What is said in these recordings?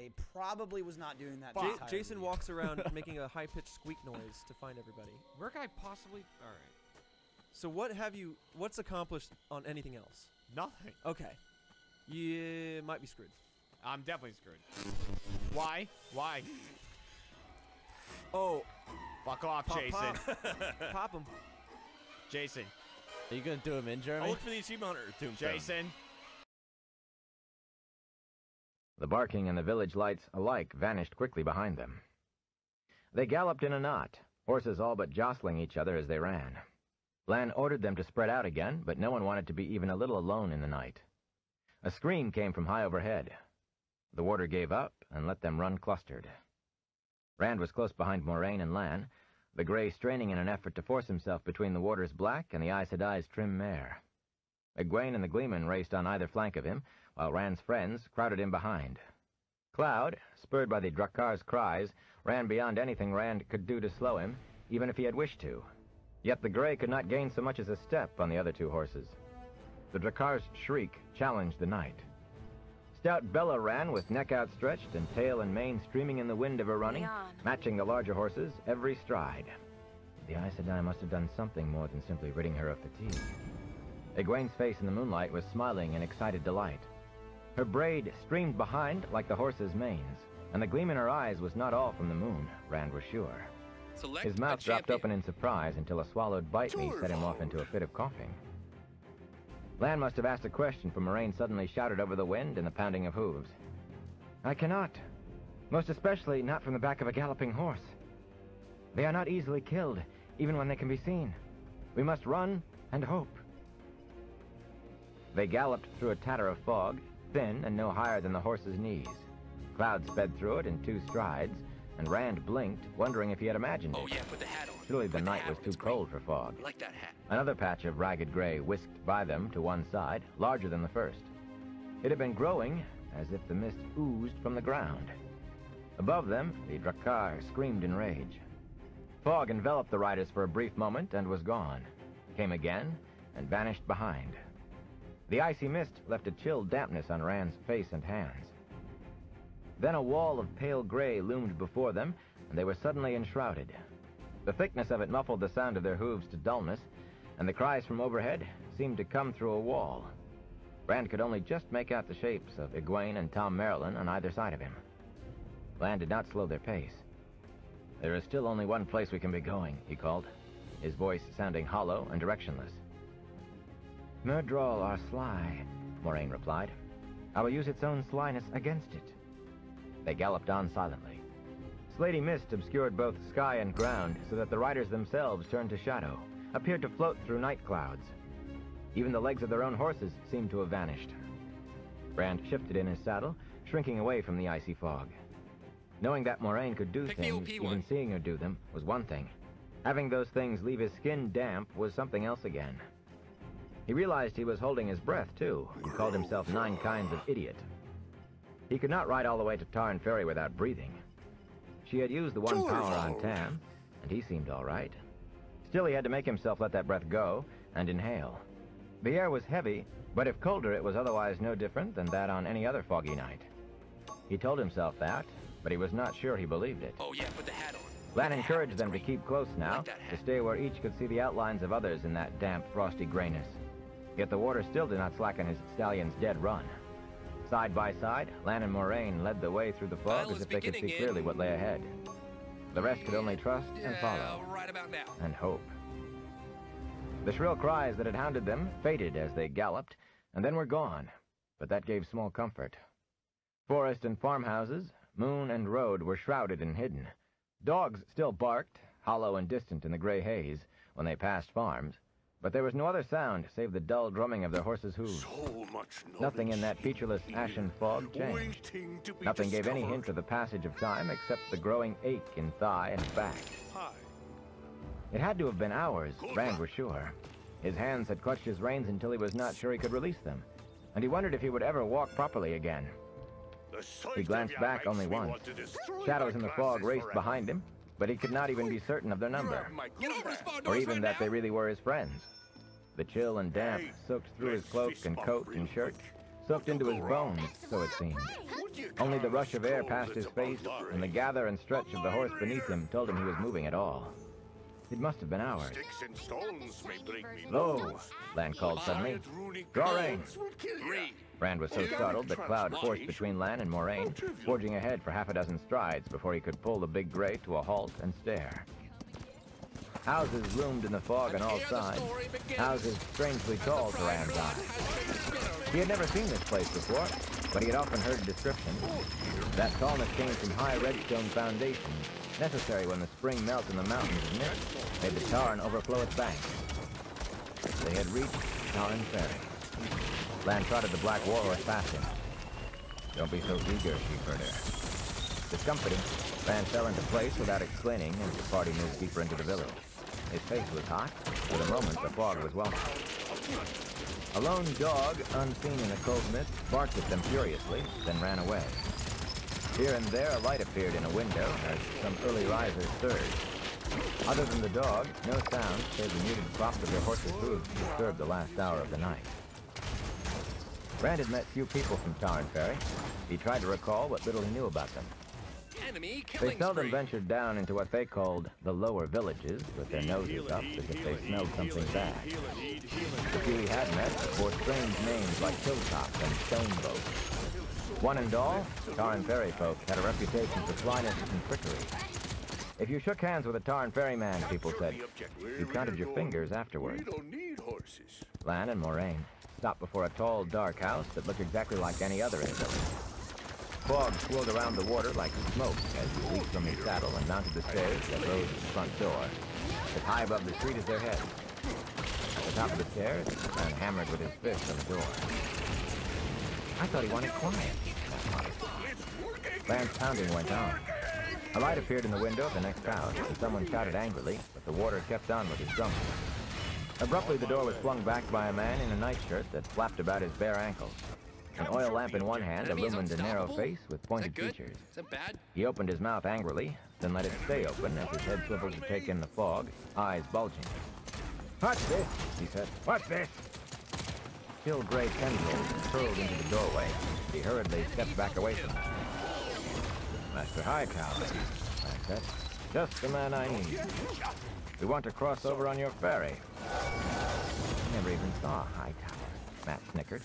I probably was not doing that. The entire Jason video. walks around making a high-pitched squeak noise to find everybody. Where can I possibly? All right. So what's accomplished on anything else? Nothing. Okay. You might be screwed. I'm definitely screwed. Why? Why? Oh. Fuck off, Jason. Pop him. Jason. Are you gonna do him in, Jeremy? I'll look for the achievement hunter tombstone. Jason. The barking and the village lights alike vanished quickly behind them. They galloped in a knot, horses all but jostling each other as they ran. Lan ordered them to spread out again, but no one wanted to be even a little alone in the night. A scream came from high overhead. The warder gave up and let them run clustered. Rand was close behind Moraine and Lan, the gray straining in an effort to force himself between the warder's black and the Aes Sedai's trim mare. Egwene and the Gleeman raced on either flank of him, while Rand's friends crowded in behind. Cloud, spurred by the Drakkar's cries, ran beyond anything Rand could do to slow him, even if he had wished to. Yet the gray could not gain so much as a step on the other two horses. The Drakkar's shriek challenged the night. Stout Bella ran with neck outstretched and tail and mane streaming in the wind of her running, matching the larger horses every stride. The Aes Sedai must have done something more than simply ridding her of fatigue. Egwene's face in the moonlight was smiling in excited delight. Her braid streamed behind like the horses' manes, and the gleam in her eyes was not all from the moon, Rand was sure. His mouth dropped open in surprise until a swallowed bite me set him off into a fit of coughing. Lan must have asked a question, for Moraine suddenly shouted over the wind and the pounding of hooves. I cannot. Most especially not from the back of a galloping horse. They are not easily killed, even when they can be seen. We must run and hope. They galloped through a tatter of fog, thin and no higher than the horse's knees. Cloud sped through it in 2 strides, and Rand blinked, wondering if he had imagined it. Oh yeah, put the hat on. Surely the night was too cold for fog. I like that hat. Another patch of ragged gray whisked by them to one side, larger than the first. It had been growing, as if the mist oozed from the ground. Above them, the Drakkar screamed in rage. Fog enveloped the riders for a brief moment and was gone, came again, and vanished behind. The icy mist left a chill dampness on Rand's face and hands. Then a wall of pale gray loomed before them, and they were suddenly enshrouded. The thickness of it muffled the sound of their hooves to dullness, and the cries from overhead seemed to come through a wall. Rand could only just make out the shapes of Egwene and Tom Merrilin on either side of him. Lan did not slow their pace. There is still only one place we can be going, he called, his voice sounding hollow and directionless. Myrddraal are sly, Moraine replied. I will use its own slyness against it. They galloped on silently. Slaty mist obscured both sky and ground, so that the riders themselves turned to shadow, appeared to float through night clouds. Even the legs of their own horses seemed to have vanished. Rand shifted in his saddle, shrinking away from the icy fog. Knowing that Moraine could do things, even seeing her do them, was one thing. Having those things leave his skin damp was something else again. He realized he was holding his breath, too, and called himself 9 kinds of idiot. He could not ride all the way to Tarn Ferry without breathing. She had used the one power on Tam, and he seemed all right. Still, he had to make himself let that breath go and inhale. The air was heavy, but if colder, it was otherwise no different than that on any other foggy night. He told himself that, but he was not sure he believed it. Oh yeah, put the hat on. Lan encouraged them to keep close now, to stay where each could see the outlines of others in that damp, frosty grayness. Yet the warder still did not slacken his stallion's dead run. Side by side, Lan and Moraine led the way through the fog as if they could see clearly what lay ahead. The rest could only trust and follow, right about now. and hope. The shrill cries that had hounded them faded as they galloped, and then were gone, but that gave small comfort. Forest and farmhouses, moon and road were shrouded and hidden. Dogs still barked, hollow and distant in the gray haze, when they passed farms, but there was no other sound save the dull drumming of their horses' hooves. So much Nothing in that featureless ashen fog changed. Nothing gave any hint of the passage of time except the growing ache in thigh and back. It had to have been hours, Rand was sure. His hands had clutched his reins until he was not sure he could release them, and he wondered if he would ever walk properly again. He glanced back only once. Shadows in the fog raced behind him, but he could not even be certain of their number, or even that they really were his friends. The chill and damp soaked through his cloak and coat and shirt, soaked into his bones, so it seemed. Only the rush of air past his face and the gather and stretch of the horse beneath him told him he was moving at all. It must have been hours. Sticks and stones may break me Lo! bones. Lan called suddenly. Hard runic Draw rein! codes will kill ya. Rand was so startled that Cloud forced between Lan and Moraine, forging ahead for half a dozen strides before he could pull the big gray to a halt and stare. Houses loomed in the fog on all sides, houses strangely tall to Rand's eyes. He had never seen this place before, but he had often heard descriptions. That tallness came from high redstone foundations, necessary when the spring melt in the mountains of mist made the Tarn overflow its banks. They had reached Tarn Ferry. Lan trotted the black warhorse past him. Don't be so eager, sheepherder. Discomfited, Lan fell into place without explaining as the party moved deeper into the village. His face was hot. For the moment, the fog was welcome. A lone dog, unseen in the cold mist, barked at them furiously, then ran away. Here and there, a light appeared in a window as some early risers stirred. Other than the dog, no sound save the muted crops of their horses' hooves disturbed the last hour of the night. Rand had met few people from Tarn Ferry. He tried to recall what little he knew about them. They seldom ventured down into what they called the lower villages, with their noses up as if they smelled something bad. The few he had met bore strange names like Hilltop and Stoneboat. One and all, Tarn Ferry folk had a reputation for slyness and trickery. If you shook hands with a Tarn Ferryman, people said, you counted your fingers afterward. We don't need horses. Lan and Moraine stopped before a tall, dark house that looked exactly like any other in the village. Fog swirled around the water like smoke as he leaped from his saddle and mounted the stairs that rose to the front door, as high above the street as their heads. At the top of the stairs, Lan hammered with his fist on the door. I thought he wanted quiet. Lan's pounding went on. A light appeared in the window of the next house, and someone shouted angrily, but the warder kept on with his drumming. Abruptly, the door was flung back by a man in a nightshirt that flapped about his bare ankles. An oil lamp in one hand illumined a narrow face with pointed features. Is that bad? He opened his mouth angrily, then let it stay open as his head swiveled to take in the fog, eyes bulging. What's this? He said. What's this? Chill gray tendrils curled into the doorway. He hurriedly stepped back away from it. Master Hightower, I said. Just the man I need. We want to cross over on your ferry. I never even saw Hightower, Matt snickered.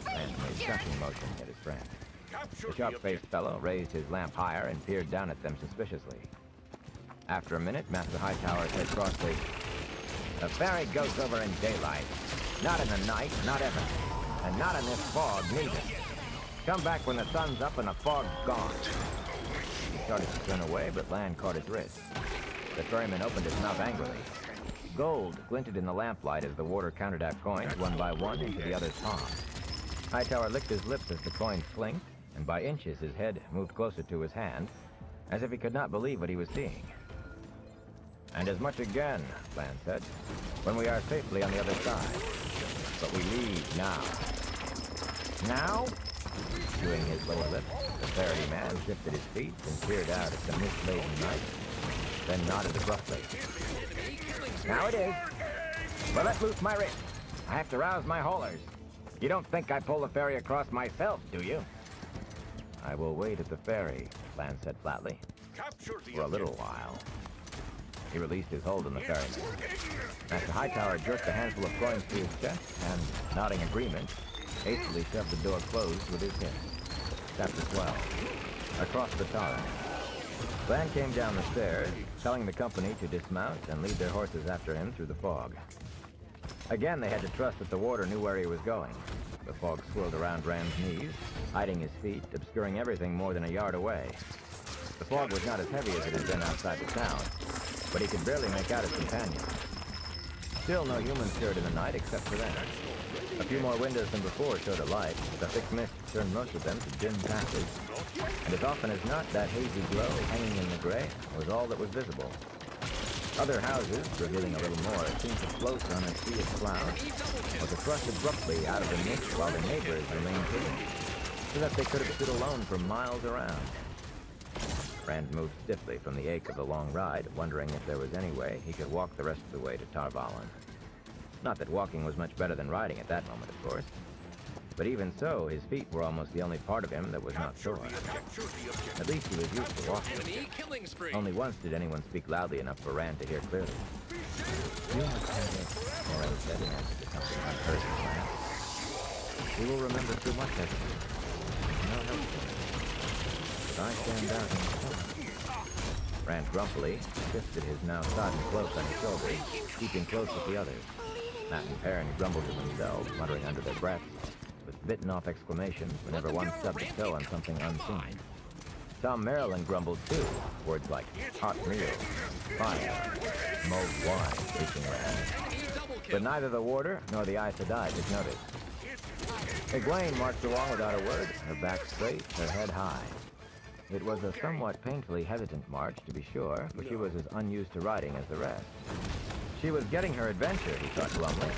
Lan made shushing motions at his friend. The sharp-faced fellow raised his lamp higher and peered down at them suspiciously. After a minute, Master Hightower said crossly, the ferry goes over in daylight. Not in the night, not ever. And not in this fog, neither. Come back when the sun's up and the fog's gone. He started to turn away, but Lan caught his wrist. The ferryman opened his mouth angrily. Gold glinted in the lamplight as the warder counted out coins one by one into the other's palm. Hightower licked his lips as the coins clinked, and by inches his head moved closer to his hand, as if he could not believe what he was seeing. And as much again, Lan said, when we are safely on the other side. But we leave now. Now? Chewing his lower lip, the ferryman shifted his feet and peered out at the mist-laden night, then nodded abruptly. Now it is. Well, let loose my wrist. I have to rouse my haulers. You don't think I pull the ferry across myself, do you? I will wait at the ferry, Lan said flatly. For a little while. He released his hold on the ferryman. Master Hightower jerked a handful of coins to his chest and, nodding agreement, hastily shoved the door closed with his fist. Chapter 12. Across the Tarn. Lan came down the stairs, telling the company to dismount and lead their horses after him through the fog. Again, they had to trust that the warder knew where he was going. The fog swirled around Rand's knees, hiding his feet, obscuring everything more than a yard away. The fog was not as heavy as it had been outside the town, but he could barely make out his companions. Still no human stirred in the night except for them. A few more windows than before showed a light, but the thick mist turned most of them to dim patches, and as often as not, that hazy glow hanging in the gray was all that was visible. Other houses, revealing a little more, seemed to float on a sea of clouds, or to thrust abruptly out of the mist while their neighbors remained hidden, so that they could have stood alone for miles around. Rand moved stiffly from the ache of the long ride, wondering if there was any way he could walk the rest of the way to Tar Valon. Not that walking was much better than riding at that moment, of course. But even so, his feet were almost the only part of him that was not sore. At least he was used to walking. Enemy killing spree. Only once did anyone speak loudly enough for Rand to hear clearly. You must have it, Moraine said in answer to something unheard from Rand. We will remember too much of it. No help for it. But I stand out in the sun. Rand grumpily shifted his now sodden cloak on his shoulders, keeping close with the others. Matt and Perrin grumbled to themselves, muttering under their breaths, with bitten-off exclamations whenever one stubbed his toe on something unseen. Tom Maryland grumbled too, words like hot meal, fire, mulled wine reaching Rand. But neither the warder nor the Aes Sedai took notice. Egwene marched along without a word, her back straight, her head high. It was a somewhat painfully hesitant march, to be sure, for she was as unused to riding as the rest. She was getting her adventure, he thought glumly,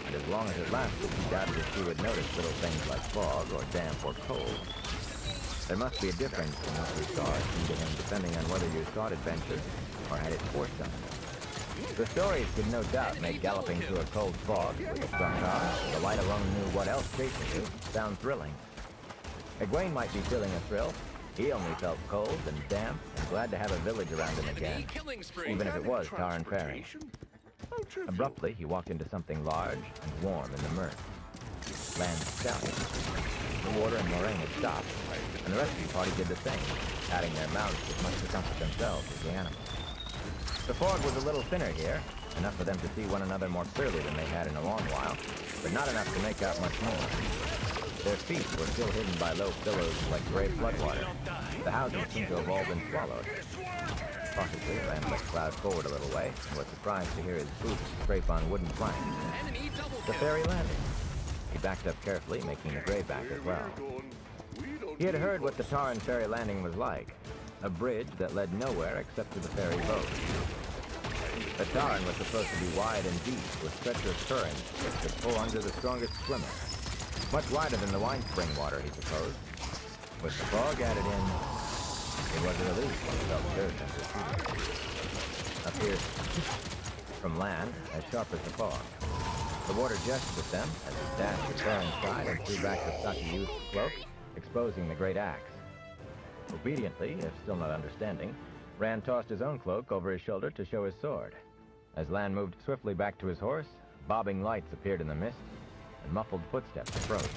and as long as it lasted, he doubted if she would notice little things like fog or damp or cold. There must be a difference in what we saw, it seemed to him, depending on whether you sought adventure or had it forced on you. The stories could no doubt make galloping through a cold fog with a strong car, the light alone knew what else chasing you, sound thrilling. Egwene might be feeling a thrill. He only felt cold and damp and glad to have a village around him again, even if it was Tarn Ferry. Abruptly, he walked into something large and warm in the murk. Land shouted. The warder and Moraine had stopped, and the rescue party did the same, patting their mounts as much to comfort themselves as the animals. The fog was a little thinner here, enough for them to see one another more clearly than they had in a long while, but not enough to make out much more. Their feet were still hidden by low billows like gray floodwater. The houses seemed to have all been swallowed. Cautiously, Rand let Cloud forward a little way, and was surprised to hear his boots scrape on wooden planks. The ferry landing. He backed up carefully, making the grayback as well. He had heard what the Tarn ferry landing was like, a bridge that led nowhere except to the ferry boat. The Tarn was supposed to be wide and deep, with treacherous currents that could pull under the strongest swimmer. Much wider than the wine spring water, he supposed. With the fog added in, it was a relief when he felt dirt under his feet. A fierce from land, as sharp as the fog. The warder gestured at them as he dashed the car inside and threw back the stocky youth's cloak, exposing the great axe. Obediently, if still not understanding, Rand tossed his own cloak over his shoulder to show his sword. As Lan moved swiftly back to his horse, bobbing lights appeared in the mist, and muffled footsteps approached.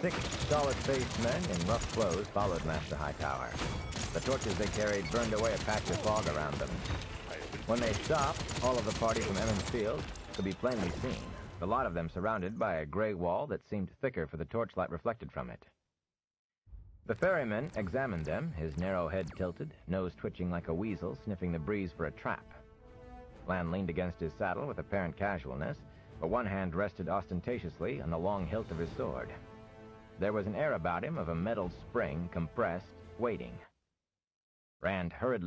6 solid-faced men in rough clothes followed Master Hightower. The torches they carried burned away a patch of fog around them. When they stopped, all of the party from Emmons Field could be plainly seen, the lot of them surrounded by a gray wall that seemed thicker for the torchlight reflected from it. The ferryman examined them, his narrow head tilted, nose twitching like a weasel sniffing the breeze for a trap. Lan leaned against his saddle with apparent casualness, but one hand rested ostentatiously on the long hilt of his sword. There was an air about him of a metal spring, compressed, waiting. Rand hurriedly